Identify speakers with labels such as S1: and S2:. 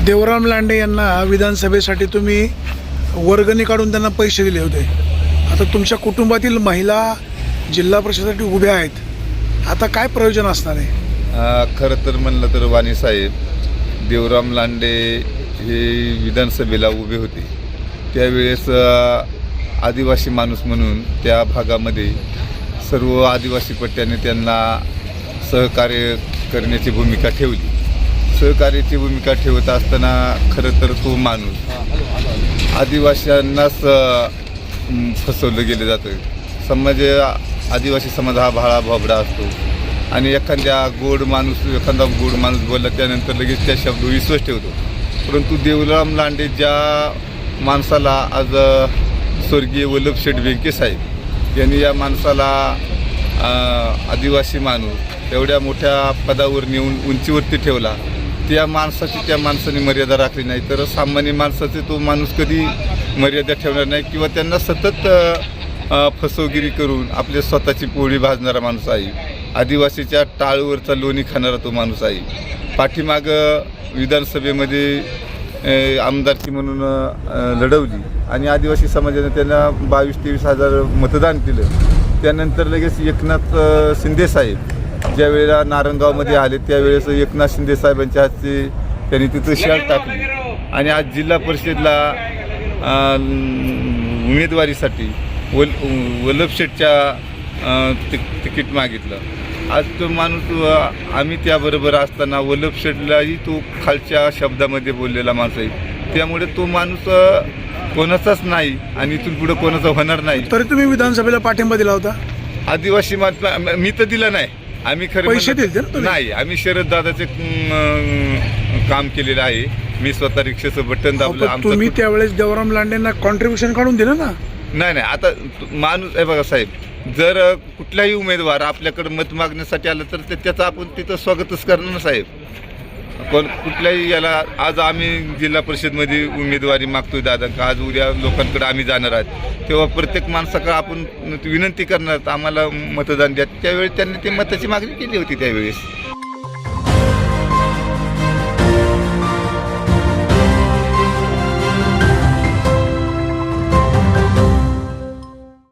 S1: देवराम लांडे यांना विधानसभेसाठी तुम्ही वर्गणी काढून त्यांना पैसे दिले होते. आता तुमच्या कुटुंबातील महिला जिल्हा परिषदेसाठी उभ्या आहेत. आता काय प्रयोजन असणार आहे?
S2: खरं तर म्हणलं तर वाणी साहेब, देवराम लांडे हे विधानसभेला उभे होते त्यावेळेस आदिवासी माणूस म्हणून त्या भागामध्ये सर्व आदिवासी पट्ट्याने त्यांना सहकार्य करण्याची भूमिका ठेवली. सहकार्याची भूमिका ठेवत असताना खरं तर तो माणूस आदिवासींनाच फसवलं गेलं जातं. आदिवासी समाज हा भाळा भाबडा असतो आणि एखादा गोड माणूस बोलला त्यानंतर लगेच त्या शब्द विश्वास ठेवतो. परंतु देवराम लांडे ज्या माणसाला आज स्वर्गीय वल्लभशेठ बेनके साहेब यांनी या माणसाला आदिवासी माणूस एवढ्या मोठ्या पदावर नेऊन उंचीवरती ठेवला, त्या माणसाने मर्यादा राखली नाही तर सामान्य माणसाचे तो माणूस कधी मर्यादा ठेवणार नाही किंवा त्यांना सतत फसवगिरी करून आपल्या स्वतःची पोळी भाजणारा माणूस आहे. आदिवासीच्या टाळूवरचा लोणी खाणारा तो माणूस आहे. पाठीमागं विधानसभेमध्ये आमदारकी म्हणून लढवली आणि आदिवासी समाजाने त्यांना 22-23 हजार मतदान केलं. त्यानंतर लगेच एकनाथ शिंदे साहेब ज्या वेळेला नारंगावमध्ये आले त्यावेळेस एकनाथ शिंदे साहेबांच्या हातचे त्यांनी तिथं शाल टाकली आणि आज जिल्हा परिषदला उमेदवारीसाठी वल्लभशेठच्या तिकीट मागितलं. आज तो माणूस आम्ही त्याबरोबर असताना वल्लभशेठलाही तो खालच्या शब्दामध्ये बोललेला माणूस आहे. त्यामुळे तो माणूस कोणाचाच नाही आणि इथून पुढे कोणाचा होणार नाही.
S1: तरी तुम्ही विधानसभेला पाठिंबा दिला होता?
S2: आदिवासी मी तर दिला नाही. आम्ही
S1: पैसे दिले
S2: नाही. आम्ही शरद दादाचे काम केलेलं आहे. मी स्वतः रिक्षाचं बटन दाबलं.
S1: तुम्ही त्यावेळेस देवराम लांडेंना कॉन्ट्रीब्युशन काढून दिलं ना?
S2: नाही. आता माणूस आहे बघा साहेब, जर कुठलाही उमेदवार आपल्याकडे मत मागण्यासाठी आलं तर त्याचं आपण तिथं स्वागतच करणार ना साहेब. कुठल्याही याला आज आम्ही जिल्हा परिषदमध्ये उमेदवारी मागतोय दादा का आज उद्या लोकांकडे आम्ही जाणार आहोत तेव्हा प्रत्येक माणसाकडे आपण विनंती करणार आम्हाला मतदान द्या. त्यावेळी त्यांनी ते मताची मागणी केली होती त्यावेळेस.